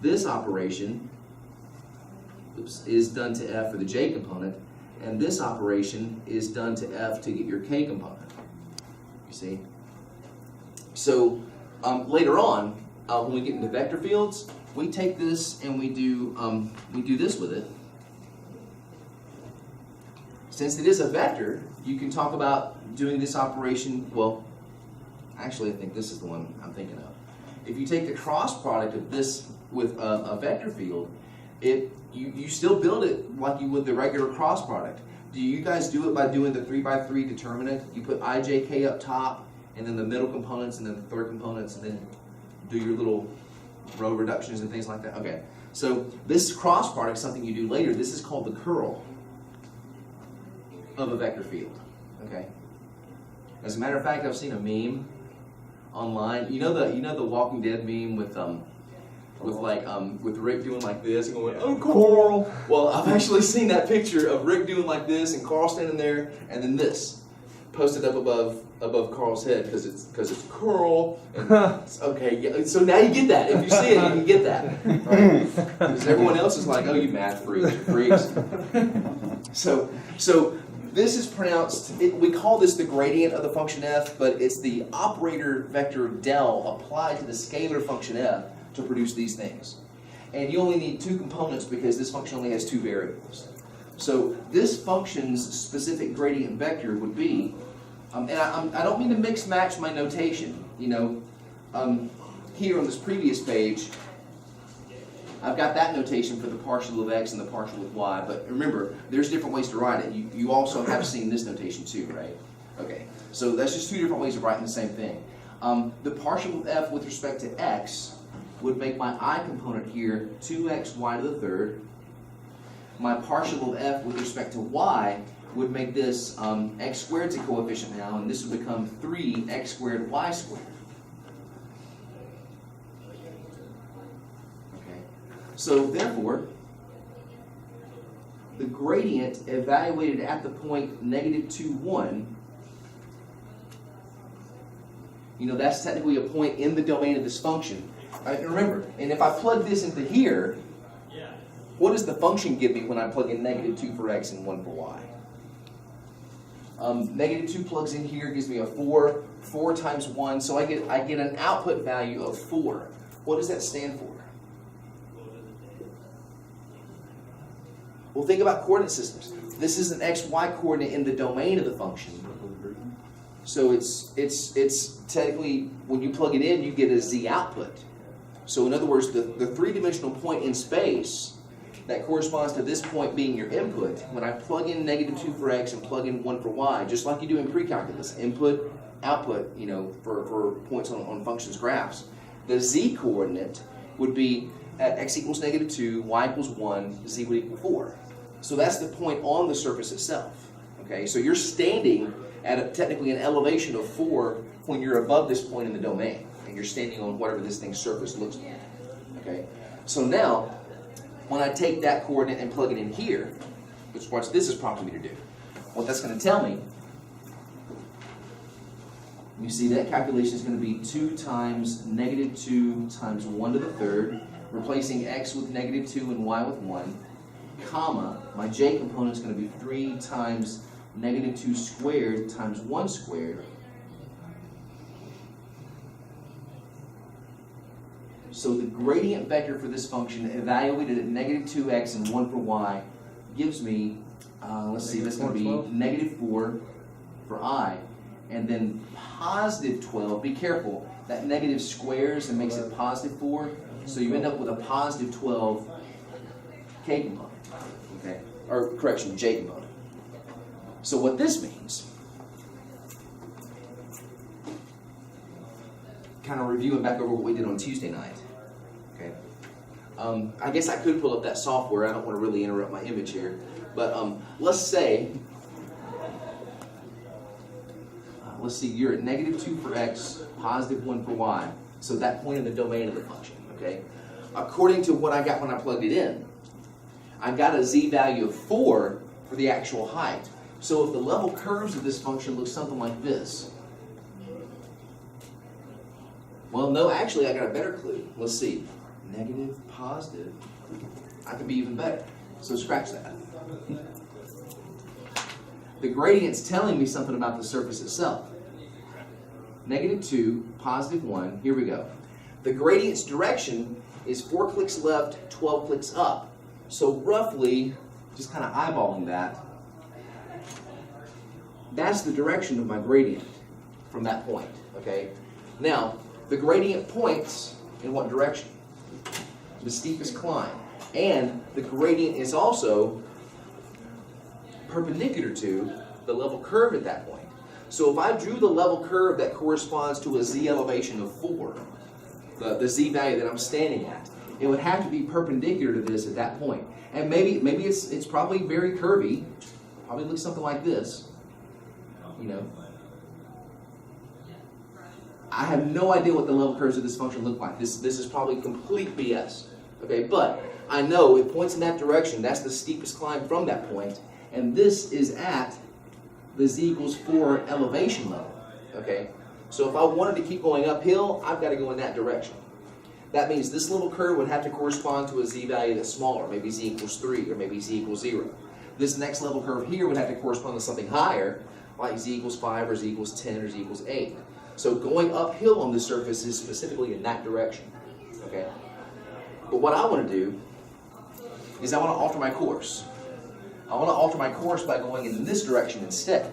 this operation is done to f for the j component, and this operation is done to f to get your k component. You see? So later on, when we get into vector fields, we take this and we do this with it. Since it is a vector, you can talk about doing this operation. Well, actually, I think this is the one I'm thinking of. If you take the cross product of this with a vector field, you still build it like you would the regular cross product. Do you guys do it by doing the 3x3 determinant? You put I, J, K up top, and then the middle components, and then the third components, and then do your little row reductions and things like that? Okay, so this cross product is something you do later. This is called the curl of a vector field. Okay. As a matter of fact, I've seen a meme online. You know the Walking Dead meme with Rick doing like this and going, "Oh, Carl." Well, I've actually seen that picture of Rick doing like this and Carl standing there, and then this posted up above Carl's head because it's Carl. Okay, yeah, so now you get that. If you see it, you can get that. Right? Because everyone else is like, "Oh, you math freaks." So this is pronounced, we call this the gradient of the function f, but it's the operator vector del applied to the scalar function f to produce these things. And you only need two components because this function only has two variables. So this function's specific gradient vector would be, and I don't mean to mix match my notation. Here on this previous page, I've got that notation for the partial of x and the partial of y, but remember, there's different ways to write it. You also have seen this notation too, right? Okay, so that's just two different ways of writing the same thing. The partial of f with respect to x would make my I component here 2xy to the third. My partial of f with respect to y would make this x squared's a coefficient now, and this would become 3x squared y squared. So therefore, the gradient evaluated at the point -2, 1, that's technically a point in the domain of this function. And remember, and if I plug this into here, what does the function give me when I plug in -2 for x and 1 for y? -2 plugs in here, gives me a 4, 4 times 1, so I get an output value of 4. What does that stand for? Well, think about coordinate systems. This is an xy coordinate in the domain of the function. So it's technically, when you plug it in, you get a z output. So in other words, the three-dimensional point in space that corresponds to this point being your input, when I plug in -2 for x and plug in 1 for y, just like you do in pre-calculus, input, output, for points on functions graphs, the z coordinate would be at x equals -2, y equals 1, z would equal 4. So that's the point on the surface itself. Okay, so you're standing at technically an elevation of 4 when you're above this point in the domain, and you're standing on whatever this thing's surface looks like. Okay, so now when I take that coordinate and plug it in here, which is what this is prompting me to do, what that's going to tell me, you see that calculation is going to be 2 times -2 times 1 to the third, replacing x with -2 and y with 1, comma, my j component is going to be 3 times -2 squared times 1 squared. So the gradient vector for this function evaluated at -2x and 1 for y gives me, let's see, that's going to be -4 for I, and then +12. Be careful, that negative squares and makes it +4, so you end up with a +12 k component. Okay, or correction, j component. So what this means, kind of reviewing back over what we did on Tuesday night. Okay, I guess I could pull up that software. I don't want to really interrupt my image here, but let's say, let's see, you're at -2 for x, +1 for y. So that point in the domain of the function. Okay, according to what I got when I plugged it in, I got a z value of 4 for the actual height. So if the level curves of this function look something like this, well, no, actually, I got a better clue. Let's see. negative, positive, I could be even better. So scratch that. The gradient's telling me something about the surface itself. -2, +1, here we go. The gradient's direction is 4 clicks left, 12 clicks up. So roughly, just kind of eyeballing that, that's the direction of my gradient from that point, okay? Now, the gradient points in what direction? The steepest climb. And the gradient is also perpendicular to the level curve at that point. So if I drew the level curve that corresponds to a z elevation of 4, the z value that I'm standing at, it would have to be perpendicular to this at that point. And maybe it's probably very curvy. Probably looks something like this. You know. I have no idea what the level curves of this function look like. This is probably complete BS. Okay, but I know it points in that direction. That's the steepest climb from that point. And this is at the z equals 4 elevation level. Okay? So if I wanted to keep going uphill, I've got to go in that direction. That means this little curve would have to correspond to a z value that's smaller, maybe z equals 3 or maybe z equals 0. This next level curve here would have to correspond to something higher, like z equals 5 or z equals 10 or z equals 8. So going uphill on the surface is specifically in that direction. Okay? But what I want to do is I want to alter my course. I want to alter my course by going in this direction instead.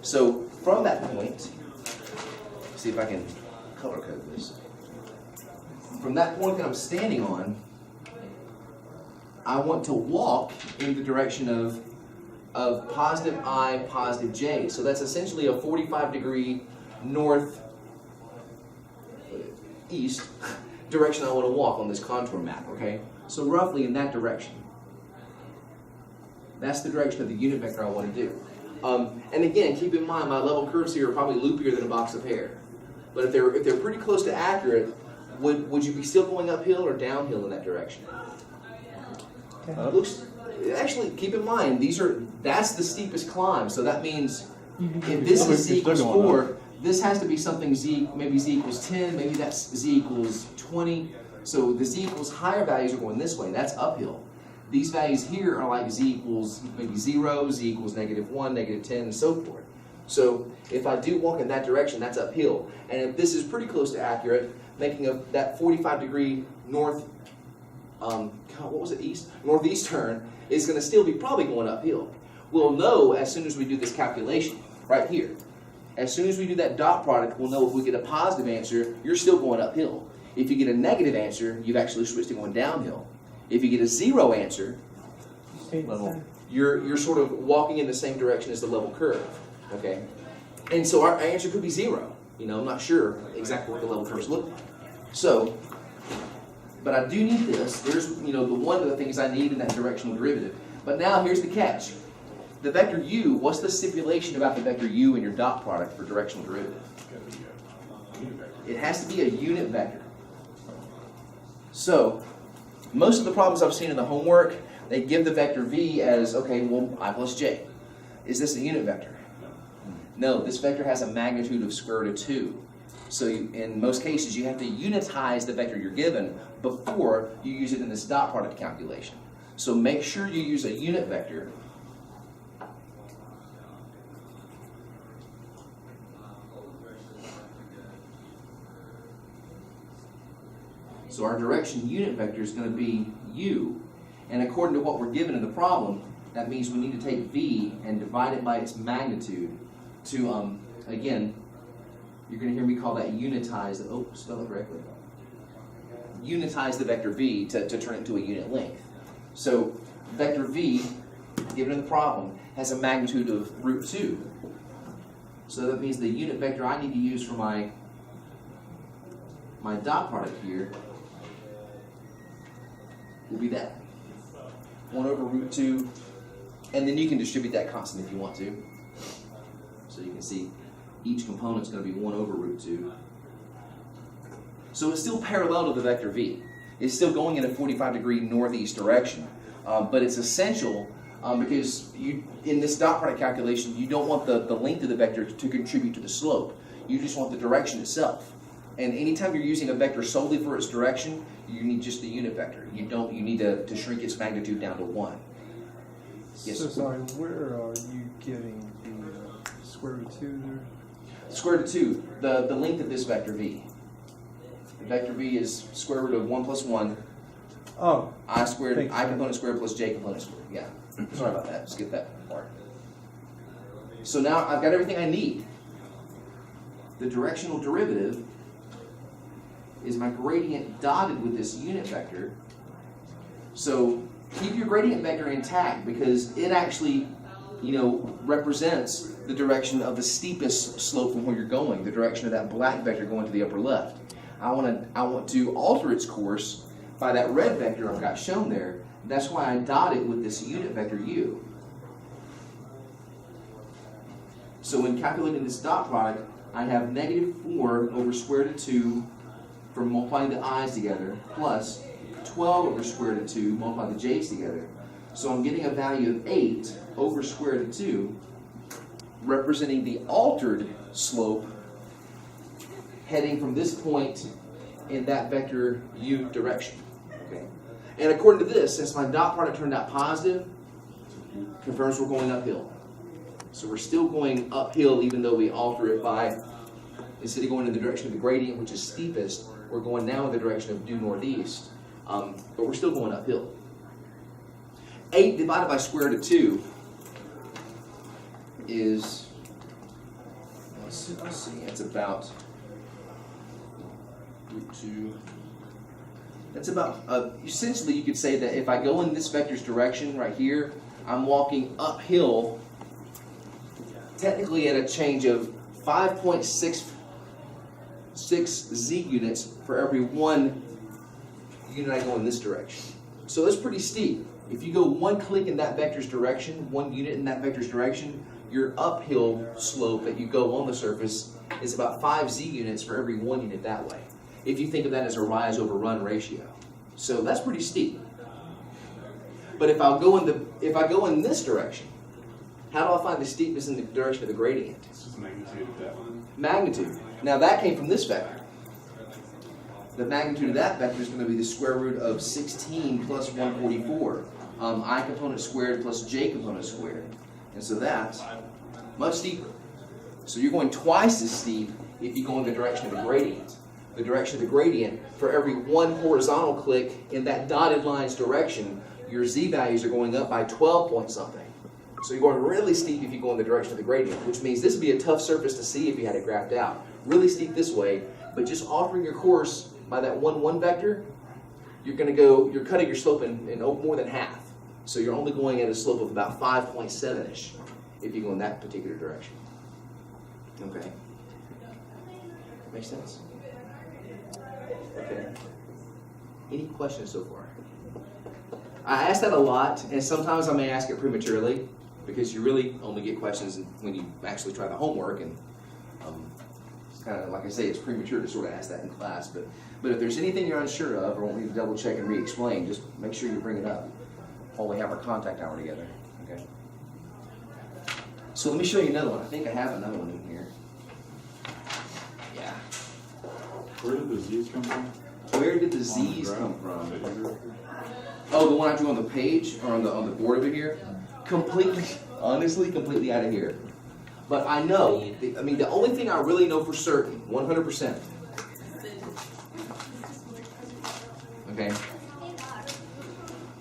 So from that point, see if I can color code this. From that point that I'm standing on, I want to walk in the direction of positive I, positive j. So that's essentially a 45-degree north-east direction I want to walk on this contour map, okay? So roughly in that direction. That's the direction of the unit vector I want to do. And again, keep in mind, my level curves here are probably loopier than a box of hair. But if they're pretty close to accurate, would you be still going uphill or downhill in that direction? Actually, keep in mind, that's the steepest climb. So that means if this is z equals 4, this has to be something maybe z equals 10, maybe that's z equals 20. So the z equals higher values are going this way. That's uphill. These values here are like z equals maybe 0, z equals -1, -10, and so forth. So if I do walk in that direction, that's uphill. And if this is pretty close to accurate, making that 45-degree northeast turn is going to still be probably going uphill. We'll know as soon as we do this calculation right here. As soon as we do that dot product, we'll know if we get a positive answer, you're still going uphill. If you get a negative answer, you've actually switched to going downhill. If you get a 0 answer, you're sort of walking in the same direction as the level curve. Okay? And so our answer could be 0. You know, I'm not sure exactly what the level curves look like. So, but I do need this. There's, the one of the things I need in that directional derivative. But now here's the catch. The vector u, what's the stipulation about the vector u in your dot product for directional derivative? It has to be a unit vector. So, most of the problems I've seen in the homework, they give the vector v as, okay, well, I plus j. Is this a unit vector? No, this vector has a magnitude of square root of 2. So in most cases, you have to unitize the vector you're given before you use it in this dot product calculation. So make sure you use a unit vector. So our direction unit vector is going to be u. And according to what we're given in the problem, that means we need to take v and divide it by its magnitude to, again, you're going to hear me call that unitize, spell it correctly. Unitize the vector v to turn it into a unit length. So vector v, given in the problem, has a magnitude of root 2. So that means the unit vector I need to use for my dot product here will be that. 1 over root 2, and then you can distribute that constant if you want to. So you can see each component is going to be 1 over root 2. So it's still parallel to the vector v. It's still going in a 45-degree northeast direction, but it's essential because in this dot product calculation, you don't want the length of the vector to contribute to the slope. You just want the direction itself. And anytime you're using a vector solely for its direction, you need just the unit vector. You need to shrink its magnitude down to 1. Yes. So sorry, where are you getting the square root of 2 there? Square root of 2, the length of this vector v. The vector v is square root of 1 plus 1. Oh. I squared, Thanks, I component squared plus j component squared. Yeah. Sorry about that. Skip that part. So now I've got everything I need. The directional derivative is my gradient dotted with this unit vector. So keep your gradient vector intact because it actually, represents the direction of the steepest slope from where you're going, the direction of that black vector going to the upper left. I want to alter its course by that red vector I've got shown there. That's why I dot it with this unit vector u. So when calculating this dot product, I have -4 over square root of 2 for multiplying the i's together, plus 12 over square root of 2, multiply the j's together. So I'm getting a value of 8 over square root of 2, representing the altered slope heading from this point in that vector u direction. Okay? And according to this, since my dot product turned out positive, confirms we're going uphill. So we're still going uphill even though we alter it by, instead of going in the direction of the gradient, which is steepest, we're going now in the direction of due northeast. But we're still going uphill. 8 divided by square root of 2 is, let's see, it's about root 2. That's about, essentially you could say that if I go in this vector's direction right here, I'm walking uphill, technically at a change of 5.66 z units for every 1 unit I go in this direction. So that's pretty steep. If you go 1 click in that vector's direction, 1 unit in that vector's direction, your uphill slope that you go on the surface is about 5 z units for every 1 unit that way. If you think of that as a rise over run ratio. So that's pretty steep. But if I go in this direction, how do I find the steepness in the direction of the gradient? It's just magnitude of that one. Magnitude. Now that came from this vector. The magnitude of that vector is going to be the square root of 16 plus 144. I component squared plus j component squared. And so that's much steeper. So you're going twice as steep if you go in the direction of the gradient. The direction of the gradient, for every 1 horizontal click in that dotted line's direction, your z values are going up by 12 point something. So you're going really steep if you go in the direction of the gradient, which means this would be a tough surface to see if you had it graphed out. Really steep this way, but just altering your course by that 1, 1 vector, you're cutting your slope in more than half. So you're only going at a slope of about 5.7-ish if you go in that particular direction. Okay. Makes sense? Okay. Any questions so far? I ask that a lot, and sometimes I may ask it prematurely, because you really only get questions when you actually try the homework, and it's kind of, like I say, it's premature to sort of ask that in class, but if there's anything you're unsure of or want me to double check and re-explain, just make sure you bring it up while we have our contact hour together, okay? So let me show you another one. I think I have another one in here. Yeah. Where did the z's come from? Where did the z's come from? Oh, the one I drew on the page, or on the board over here? Completely, honestly, completely out of here. But I know, the only thing I really know for certain, 100%. Okay?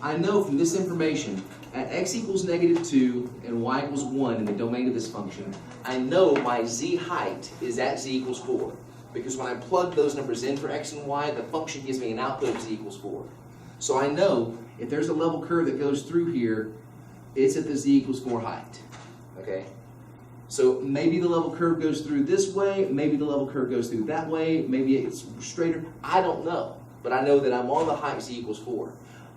I know from this information, at x equals -2 and y equals 1 in the domain of this function, I know my z height is at z equals 4. Because when I plug those numbers in for x and y, the function gives me an output of z equals 4. So I know if there's a level curve that goes through here, it's at the z equals 4 height. Okay? So maybe the level curve goes through this way, maybe the level curve goes through that way, maybe it's straighter. I don't know. But I know that I'm on the height z equals 4.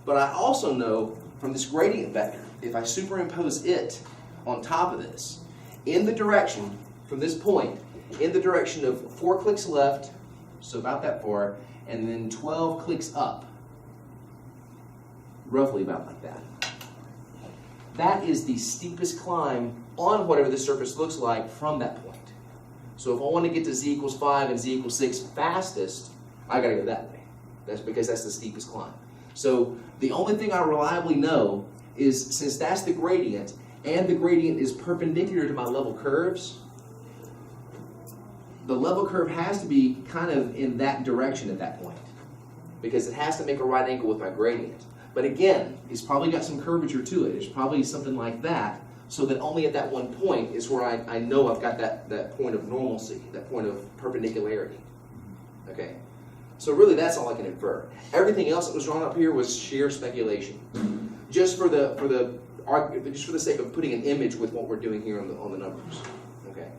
But I also know from this gradient vector, if I superimpose it on top of this, in the direction, from this point, in the direction of 4 clicks left, so about that far, and then 12 clicks up, roughly about like that. That is the steepest climb on whatever the surface looks like from that point. So if I want to get to z equals 5 and z equals 6 fastest, I got to go that way. That's because that's the steepest climb. So the only thing I reliably know is since that's the gradient, and the gradient is perpendicular to my level curves, the level curve has to be kind of in that direction at that point, because it has to make a right angle with my gradient. But again, it's probably got some curvature to it. It's probably something like that, so that only at that one point is where I know I've got that point of normalcy, that point of perpendicularity. Okay? So really that's all I can infer. Everything else that was drawn up here was sheer speculation. Just for the sake of putting an image with what we're doing here on the numbers. Okay?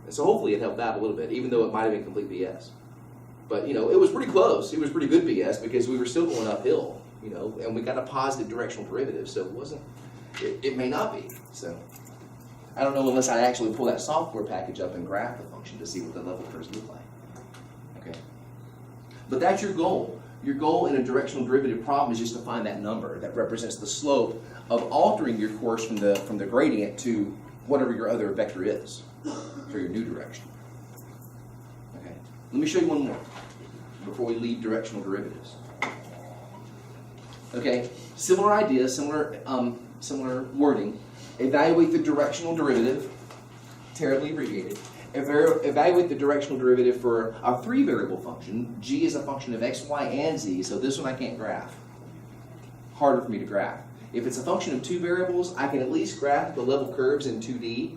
And so hopefully it helped out a little bit, even though it might have been complete BS. But you know, it was pretty close. It was pretty good BS because we were still going uphill, you know, and we got a positive directional derivative, so it wasn't, it may not be. So I don't know unless I actually pull that software package up and graph the function to see what the level curves look like. Okay. But that's your goal. Your goal in a directional derivative problem is just to find that number that represents the slope of altering your course from the gradient to whatever your other vector is for your new direction. Okay. Let me show you one more before we leave directional derivatives. Okay, similar idea, similar wording. Evaluate the directional derivative, terribly abbreviated. Evaluate the directional derivative for a 3-variable function. G is a function of x, y, and z, so this one I can't graph. Harder for me to graph. If it's a function of 2 variables, I can at least graph the level curves in 2D.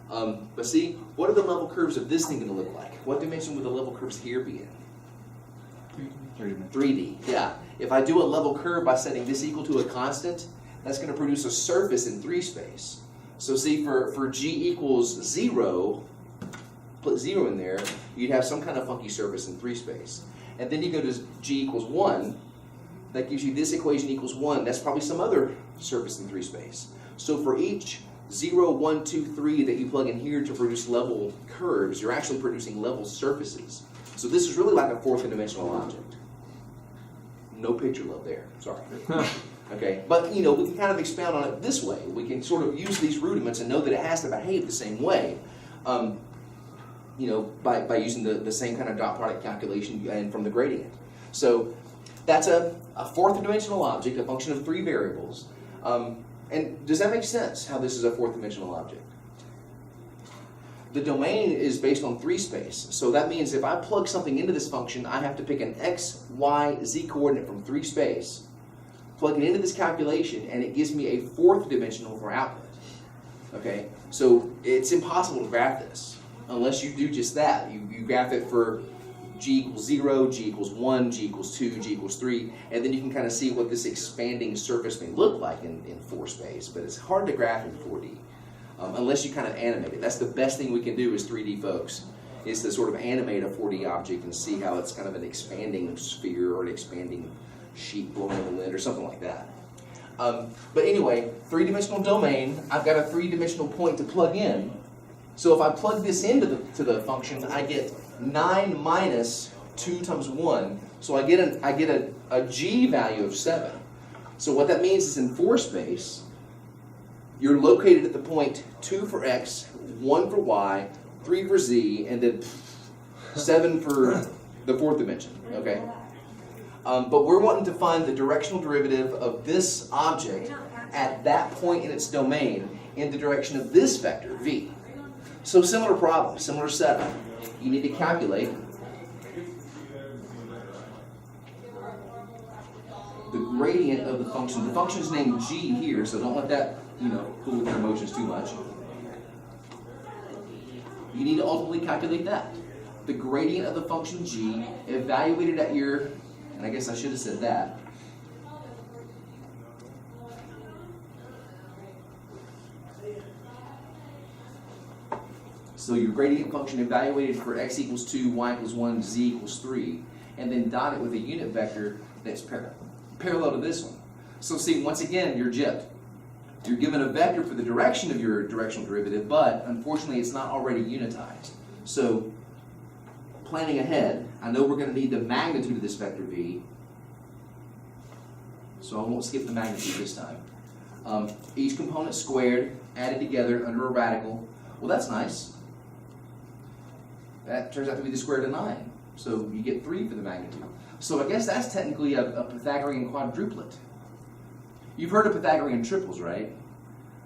But see, what are the level curves of this thing going to look like? What dimension would the level curves here be in? 3D, yeah. If I do a level curve by setting this equal to a constant, that's going to produce a surface in 3 space. So see, for g equals 0, put 0 in there, you'd have some kind of funky surface in 3 space. And then you go to g equals 1, that gives you this equation equals 1. That's probably some other surface in 3 space. So for each 0, 1, 2, 3 that you plug in here to produce level curves, you're actually producing level surfaces. So this is really like a 4th dimensional object. No picture love there, sorry. Okay, but you know, we can kind of expound on it this way. We can sort of use these rudiments and know that it has to behave the same way. You know, by using the same kind of dot product calculation and from the gradient. So that's a 4th dimensional object, a function of 3 variables. And does that make sense, how this is a 4th dimensional object? The domain is based on 3 space. So that means if I plug something into this function, I have to pick an x, y, z coordinate from 3 space, plug it into this calculation, and it gives me a 4th dimensional for output. Okay, so it's impossible to graph this unless you do just that. You graph it for g equals 0, g equals 1, g equals 2, g equals 3, and then you can kind of see what this expanding surface may look like in 4 space, but it's hard to graph in 4D unless you kind of animate it. That's the best thing we can do as 3D folks, is to sort of animate a 4D object and see how it's kind of an expanding sphere or an expanding sheet blowing in the wind or something like that. But anyway, 3-dimensional domain, I've got a 3-dimensional point to plug in. So if I plug this into the function, I get 9 minus 2 times 1. So I get a g value of 7. So what that means is in 4 space, you're located at the point 2 for x, 1 for y, 3 for z, and then 7 for the 4th dimension. Okay. But we're wanting to find the directional derivative of this object at that point in its domain in the direction of this vector, v. So similar problem, similar setup. You need to calculate the gradient of the function. The function is named g here, so don't let that, you know, fool with your emotions too much. You need to ultimately calculate that. The gradient of the function g evaluated at your, and I guess I should have said that. So your gradient function evaluated for x equals 2, y equals 1, z equals 3, and then dot it with a unit vector that's parallel to this one. So see, once again, you're gypped. You're given a vector for the direction of your directional derivative, but unfortunately it's not already unitized. So planning ahead, I know we're going to need the magnitude of this vector v, so I won't skip the magnitude this time. Each component squared, added together under a radical. Well, that's nice. That turns out to be the square root of 9. So you get 3 for the magnitude. So I guess that's technically a Pythagorean quadruplet. You've heard of Pythagorean triples, right?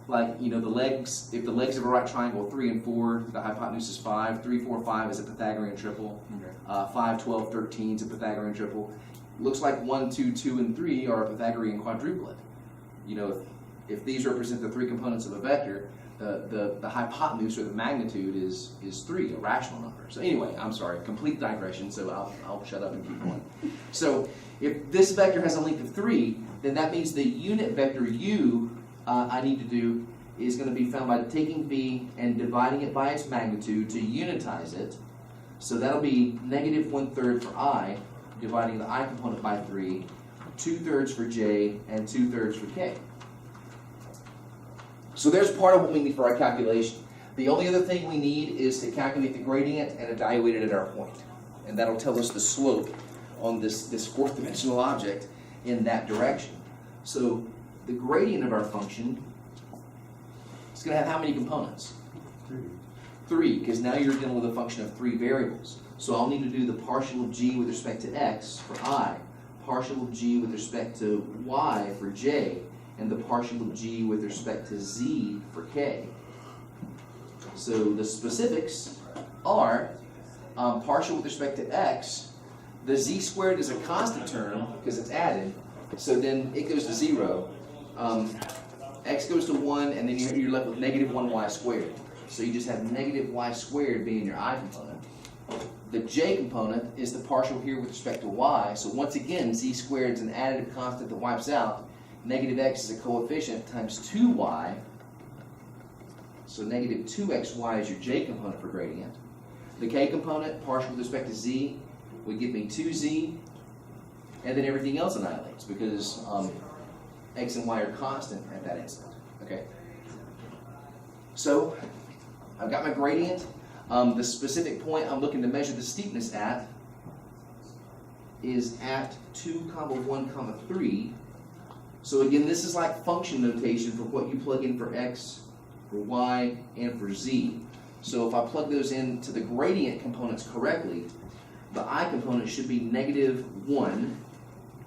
Like, you know, the legs, if the legs of a right triangle are 3 and 4, the hypotenuse is 5. 3, 4, 5 is a Pythagorean triple. 5, 12, 13 is a Pythagorean triple. Looks like 1, 2, 2, and 3 are a Pythagorean quadruplet. You know, if these represent the 3 components of a vector, the hypotenuse or the magnitude is 3, a rational number. So anyway, I'm sorry, complete digression, so I'll shut up and keep going. So if this vector has a length of 3, then that means the unit vector u I need to do is going to be found by taking v and dividing it by its magnitude to unitize it. So that'll be negative 1/3 for I, dividing the I component by 3, 2/3 for j, and 2/3 for k. So there's part of what we need for our calculation. The only other thing we need is to calculate the gradient and evaluate it at our point. And that'll tell us the slope on this fourth dimensional object in that direction. So the gradient of our function is going to have how many components? 3, because now you're dealing with a function of 3 variables. So I'll need to do the partial of g with respect to x for I, partial of g with respect to y for j, and the partial of g with respect to z for k. So the specifics are partial with respect to x. The z squared is a constant term because it's added, so then it goes to 0. X goes to 1, and then you're left with negative 1y squared. So you just have negative y squared being your I component. The j component is the partial here with respect to y. So once again, z squared is an additive constant that wipes out. Negative x is a coefficient times 2y. So negative 2xy is your j component for gradient. The k component, partial with respect to z, would give me 2z. And then everything else annihilates because x and y are constant at that instant. Okay. So I've got my gradient. The specific point I'm looking to measure the steepness at is at 2, 1, 3. So again, this is like function notation for what you plug in for x, for y, and for z. So if I plug those into the gradient components correctly, the I component should be negative 1.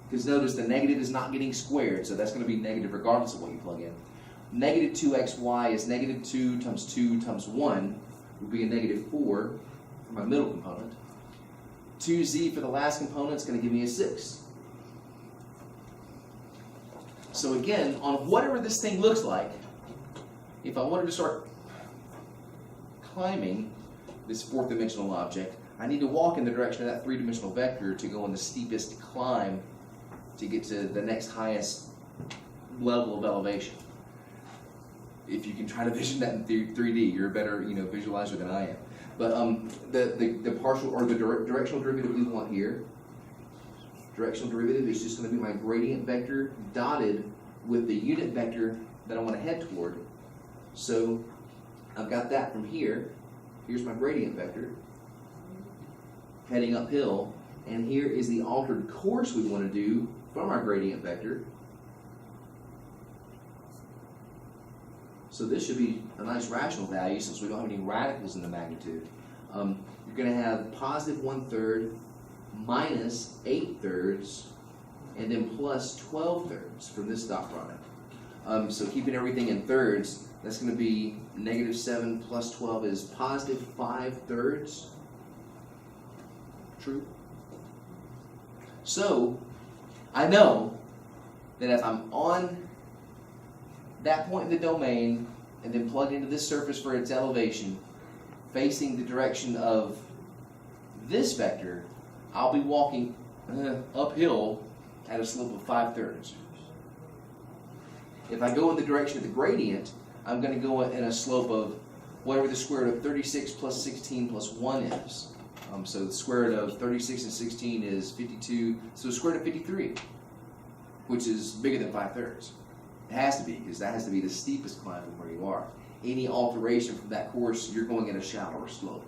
Because notice the negative is not getting squared, so that's going to be negative regardless of what you plug in. Negative 2xy is negative 2 times 1 would be a negative 4 for my middle component. 2z for the last component is going to give me a 6. So again, on whatever this thing looks like, if I wanted to start climbing this fourth dimensional object, I need to walk in the direction of that 3-dimensional vector to go on the steepest climb to get to the next highest level of elevation. If you can try to vision that in 3D, you're a better visualizer than I am. But the partial or the directional derivative we want here, directional derivative is just going to be my gradient vector dotted with the unit vector that I want to head toward. So I've got that from here. Here's my gradient vector heading uphill, and here is the altered course we want to do from our gradient vector. So this should be a nice rational value since we don't have any radicals in the magnitude. You're going to have positive 1/3 minus 8/3 and then plus 12/3 from this dot product. So keeping everything in thirds, that's going to be negative 7 plus 12 is positive 5/3. True? So I know that if I'm on that point in the domain and then plugged into this surface for its elevation, facing the direction of this vector, I'll be walking uphill at a slope of 5/3. If I go in the direction of the gradient, I'm going to go in a slope of whatever the square root of 36 plus 16 plus 1 is. So the square root of 36 and 16 is 52, so the square root of 53, which is bigger than 5/3. It has to be, because that has to be the steepest climb from where you are. Any alteration from that course, you're going at a shallower slope.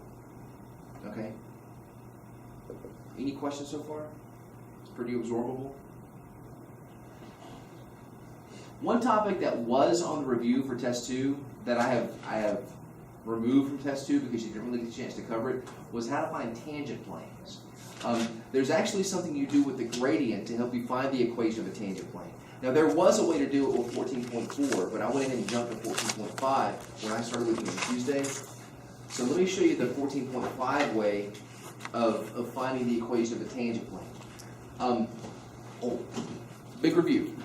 Okay? Any questions so far? It's pretty absorbable. One topic that was on the review for test 2 that I have removed from test 2 because you didn't really get a chance to cover it, was how to find tangent planes. There's actually something you do with the gradient to help you find the equation of a tangent plane. Now there was a way to do it with 14.4, but I went ahead and jumped to 14.5 when I started looking on Tuesday. So let me show you the 14.5 way of finding the equation of a tangent plane. Big review.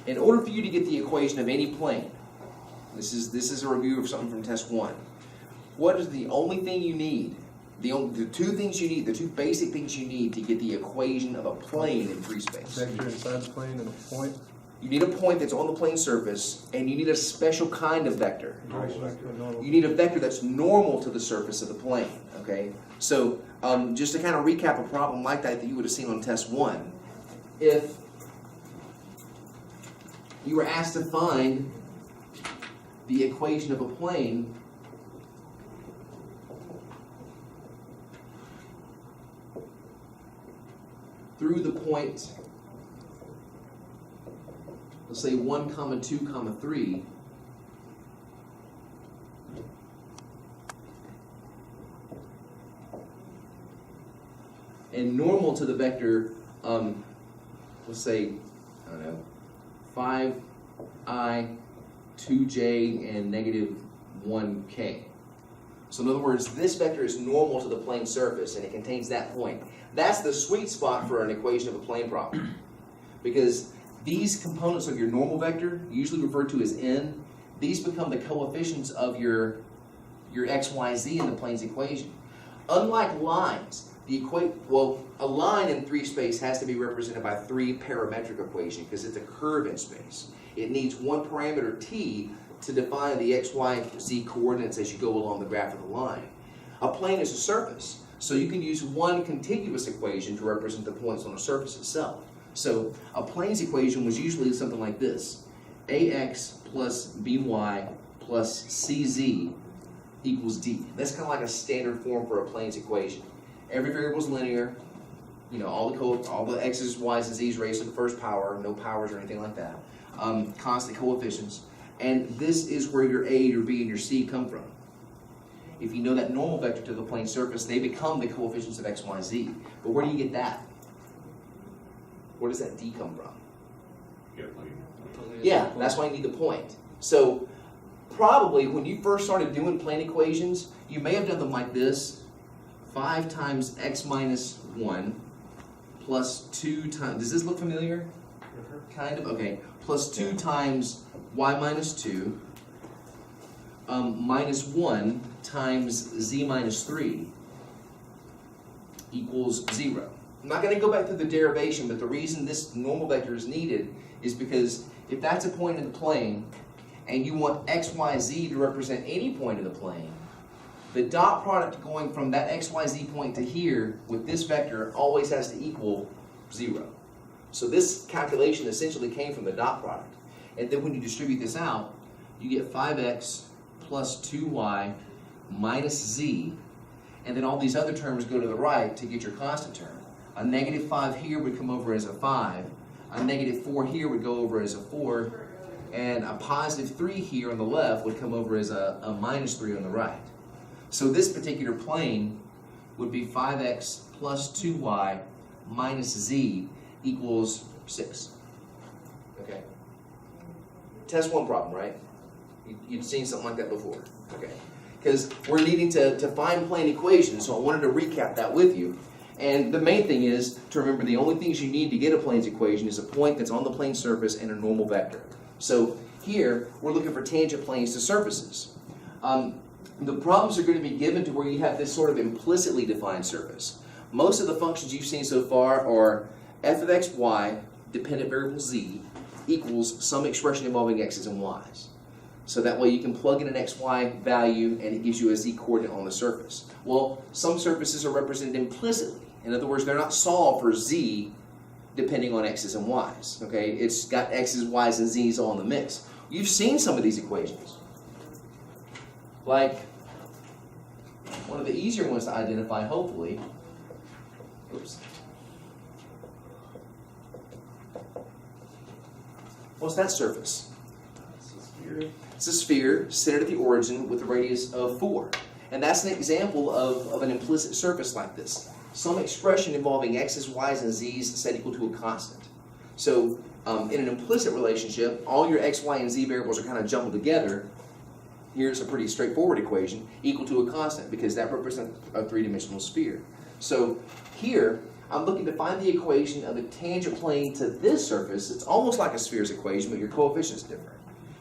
In order for you to get the equation of any plane, this is a review of something from test 1. What is the only thing you need? The two things you need, the two basic things you need to get the equation of a plane in free space. Vector inside the plane and a point. You need a point that's on the plane surface, and you need a special kind of vector. Normal. You need a vector that's normal to the surface of the plane, okay? So, just to kind of recap a problem like that you would have seen on test 1, if you were asked to find the equation of a plane through the point, let's say 1, 2, 3, and normal to the vector, let's say, I don't know, 5i, 2j, and negative 1k. So in other words, this vector is normal to the plane surface, and it contains that point. That's the sweet spot for an equation of a plane problem. Because these components of your normal vector, usually referred to as n, these become the coefficients of your x, y, z in the plane's equation. Unlike lines, a line in 3 space has to be represented by 3 parametric equation because it's a curve in space. It needs one parameter t to define the x, y, z coordinates as you go along the graph of the line. A plane is a surface, so you can use one contiguous equation to represent the points on the surface itself. So a plane's equation was usually something like this: ax plus by plus cz equals d. That's kind of like a standard form for a plane's equation. Every variable is linear. You know, all the x's, y's, and z's raised to the first power, no powers or anything like that. Constant coefficients. And this is where your a, your b, and your c come from. If you know that normal vector to the plane surface, they become the coefficients of x, y, z. But where do you get that? Where does that d come from? Yeah, that's why you need the point. So probably when you first started doing plane equations, you may have done them like this: 5 times x minus 1 plus 2 times, does this look familiar? Kind of, okay. Plus 2 times y minus 2 minus 1 times z minus 3 equals 0. I'm not going to go back through the derivation, but the reason this normal vector is needed is because if that's a point in the plane and you want x, y, z to represent any point in the plane, the dot product going from that x, y, z point to here with this vector always has to equal 0. So this calculation essentially came from the dot product. And then when you distribute this out, you get 5x plus 2y minus z, and then all these other terms go to the right to get your constant term. A negative 5 here would come over as a 5, a negative 4 here would go over as a 4, and a positive 3 here on the left would come over as a minus 3 on the right. So this particular plane would be 5x plus 2y minus z equals 6. Okay. Test 1 problem, right? You've seen something like that before. Okay. Because we're needing to find plane equations, so I wanted to recap that with you. And the main thing is to remember the only things you need to get a plane's equation is a point that's on the plane surface and a normal vector. So here, we're looking for tangent planes to surfaces. The problems are going to be given to where you have this sort of implicitly defined surface. Most of the functions you've seen so far are f of x, y, dependent variable z, equals some expression involving x's and y's. So that way you can plug in an xy value and it gives you a z coordinate on the surface. Well, some surfaces are represented implicitly. In other words, they're not solved for z depending on x's and y's. Okay, it's got x's, y's, and z's all in the mix. You've seen some of these equations. Like one of the easier ones to identify, hopefully. Oops. What's that surface? It's a sphere. sphere? It's a sphere centered at the origin with a radius of 4. And that's an example of an implicit surface like this. Some expression involving x's, y's, and z's set equal to a constant. So in an implicit relationship, all your x, y, and z variables are kind of jumbled together. Here's a pretty straightforward equation equal to a constant because that represents a three-dimensional sphere. So here, I'm looking to find the equation of the tangent plane to this surface. It's almost like a sphere's equation, but your coefficient's different.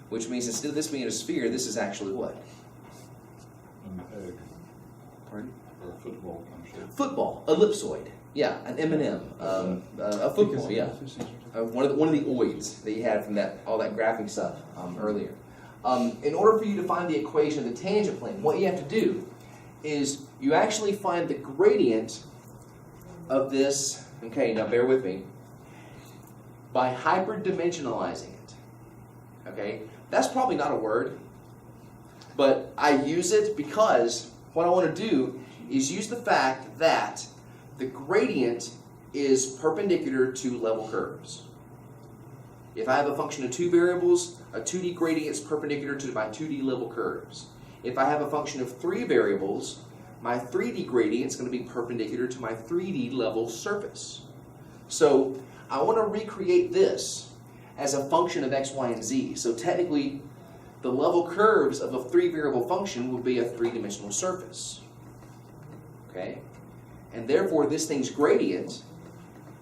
Which means instead of this being a sphere, this is actually what? An egg. Pardon? Or a football, I'm sure. Football, ellipsoid. Yeah, an M&M. A football, yeah. One of the oids that you had from all that graphing stuff earlier. In order for you to find the equation of the tangent plane, what you have to do is you actually find the gradient of this, okay, now bear with me, by hyperdimensionalizing it. Okay? That's probably not a word, but I use it because what I want to do is use the fact that the gradient is perpendicular to level curves. If I have a function of two variables, a 2D gradient is perpendicular to my 2D level curves. If I have a function of three variables, my 3D gradient is going to be perpendicular to my 3D level surface. So I want to recreate this as a function of x, y, and z. So technically, the level curves of a three-variable function would be a three-dimensional surface. Okay? And therefore, this thing's gradient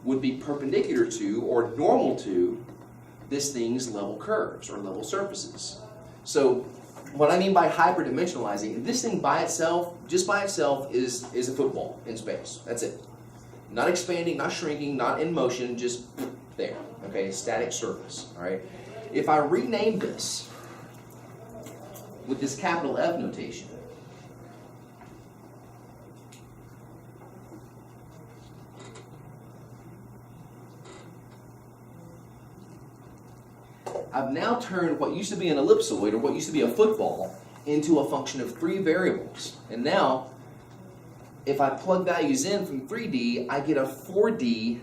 would be perpendicular to, or normal to, this thing's level curves, or level surfaces. So what I mean by hyperdimensionalizing, this thing by itself, just by itself, is a football in space. That's it. Not expanding, not shrinking, not in motion, just there. Okay, static surface. All right. If I rename this with this capital F notation, I've now turned what used to be an ellipsoid, or what used to be a football, into a function of three variables. And now, if I plug values in from 3D, I get a 4D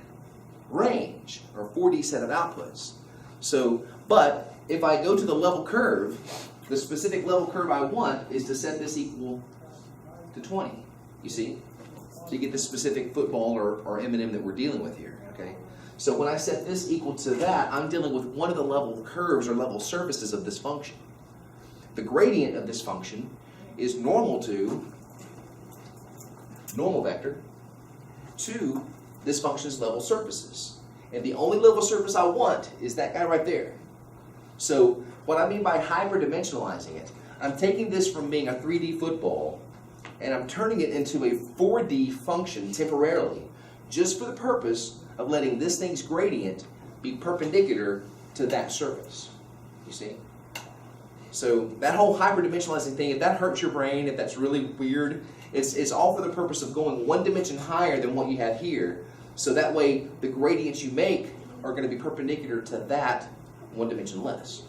range, or 4D set of outputs. So, but if I go to the level curve, the specific level curve I want is to set this equal to 20, you see? So you get the specific football or M&M that we're dealing with here, okay? So when I set this equal to that, I'm dealing with one of the level curves or level surfaces of this function. The gradient of this function is normal to, normal vector, to this function's level surfaces. And the only level surface I want is that guy right there. So what I mean by hyperdimensionalizing it, I'm taking this from being a 3D football and I'm turning it into a 4D function temporarily, just for the purpose of letting this thing's gradient be perpendicular to that surface. You see? So that whole hyperdimensionalizing thing, if that hurts your brain, if that's really weird, it's all for the purpose of going one dimension higher than what you have here. So that way the gradients you make are going to be perpendicular to that one dimension less.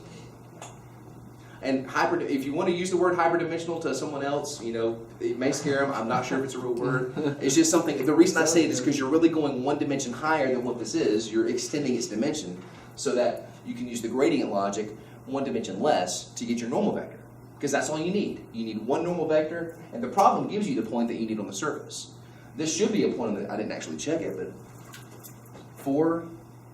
And if you want to use the word hyperdimensional to someone else, you know, it may scare them. I'm not sure if it's a real word. It's just something. The reason I say it is because you're really going one dimension higher than what this is. You're extending its dimension so that you can use the gradient logic one dimension less to get your normal vector. Because that's all you need. You need one normal vector, and the problem gives you the point that you need on the surface. This should be a point that I didn't actually check it, but 4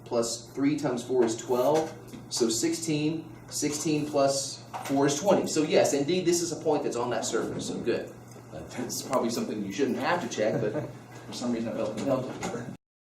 plus 3 times 4 is 12, so 16. 16 plus 4 is 20. So yes, indeed, this is a point that's on that surface, so good. That's probably something you shouldn't have to check, but for some reason I felt compelled to.